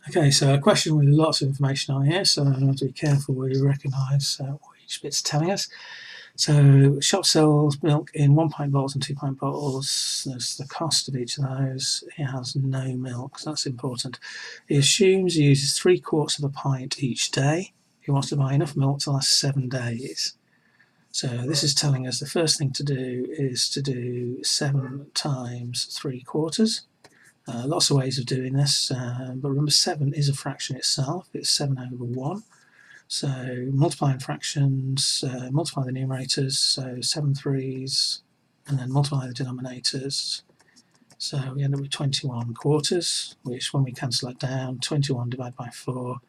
Okay, so a question with lots of information on here, so I have to be careful where you recognise what each bit's telling us. So shop sells milk in 1 pint bottles and 2 pint bottles. There's the cost of each of those. It has no milk, so that's important. He assumes he uses 3/4 of a pint each day. He wants to buy enough milk to last 7 days. So this is telling us the first thing to do is to do 7 times 3/4. Lots of ways of doing this, but remember 7 is a fraction itself. It's 7/1. So multiplying fractions, multiply the numerators, so 7 3s, and then multiply the denominators. So we end up with 21/4, which when we cancel it down, 21 divided by 4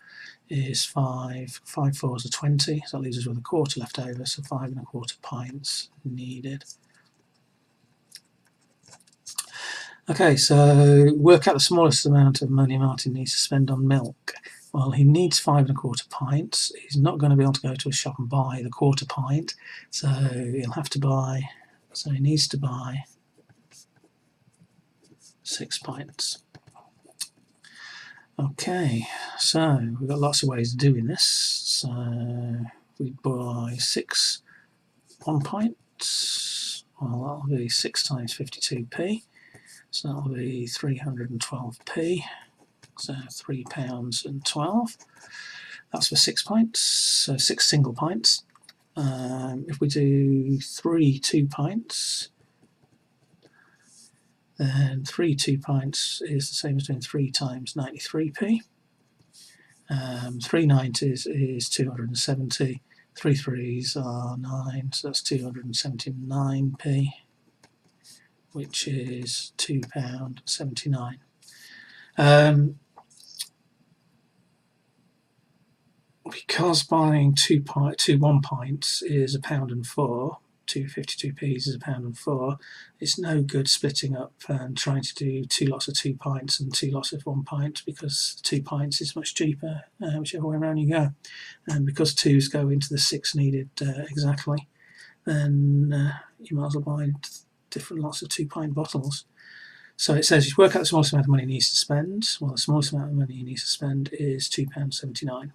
is 5. 5 4s are 20, so that leaves us with a quarter left over, so 5 1/4 pints needed. Okay, so work out the smallest amount of money Martin needs to spend on milk. Well, he needs 5 1/4 pints. He's not going to be able to go to a shop and buy the 1/4 pint, so he'll have to buy, so he needs to buy 6 pints. Okay, so we've got lots of ways of doing this. So we buy 6 1 pints. Well, that'll be 6 times 52p. So that'll be 312p. So £3.12. That's for 6 pints. So 6 single pints. If we do 3 2 pints, then 3 2 pints is the same as doing 3 times 93p. 3 90s is 270. 3 3s are 9, so that's 279p, which is £2.79. Because buying 2 1 pints is £1.04, 2 52p's is £1.04, it's no good splitting up and trying to do 2 lots of 2 pints and 2 lots of 1 pint, because 2 pints is much cheaper whichever way around you go. And because 2's go into the 6 needed exactly, then you might as well buy different lots of 2 pint bottles. So it says you work out the smallest amount of money he needs to spend. Well, the smallest amount of money he needs to spend is £2.79.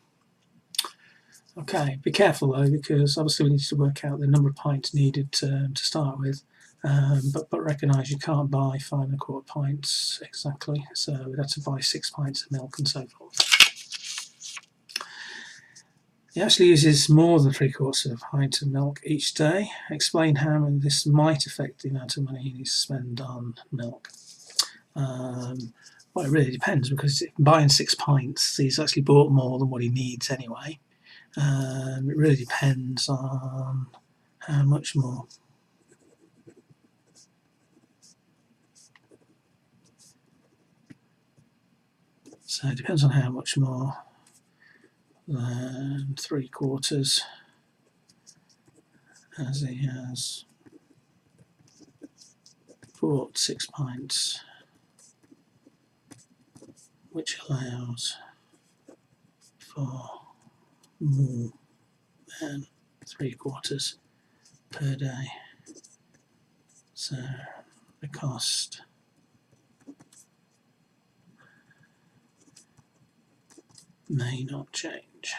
Okay, be careful though, because obviously we need to work out the number of pints needed to start with, but recognise you can't buy 5 1/4 pints exactly, so we'd have to buy 6 pints of milk and so forth. He actually uses more than 3/4 of a pint of milk each day. Explain how this might affect the amount of money he needs to spend on milk. Well, it really depends, because buying 6 pints, he's actually bought more than what he needs anyway. It really depends on how much more. So it depends on how much more than 3/4, as he has bought 6 pints, which allows for more than 3/4 per day. So the cost may not change.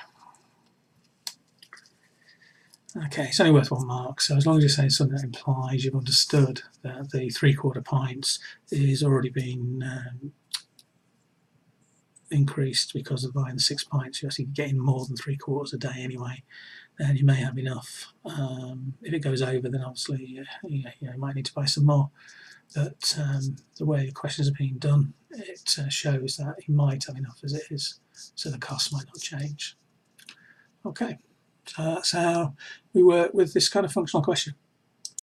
Okay, it's only worth 1 mark, so as long as you say something that implies you've understood that the 3/4 pints is already been increased because of buying the 6 pints, you're actually getting more than 3/4 a day anyway, then you may have enough. If it goes over, then obviously you might need to buy some more. But the way the questions are being done, it shows that you might have enough as it is, so the cost might not change. Okay, so that's how we work with this kind of functional question.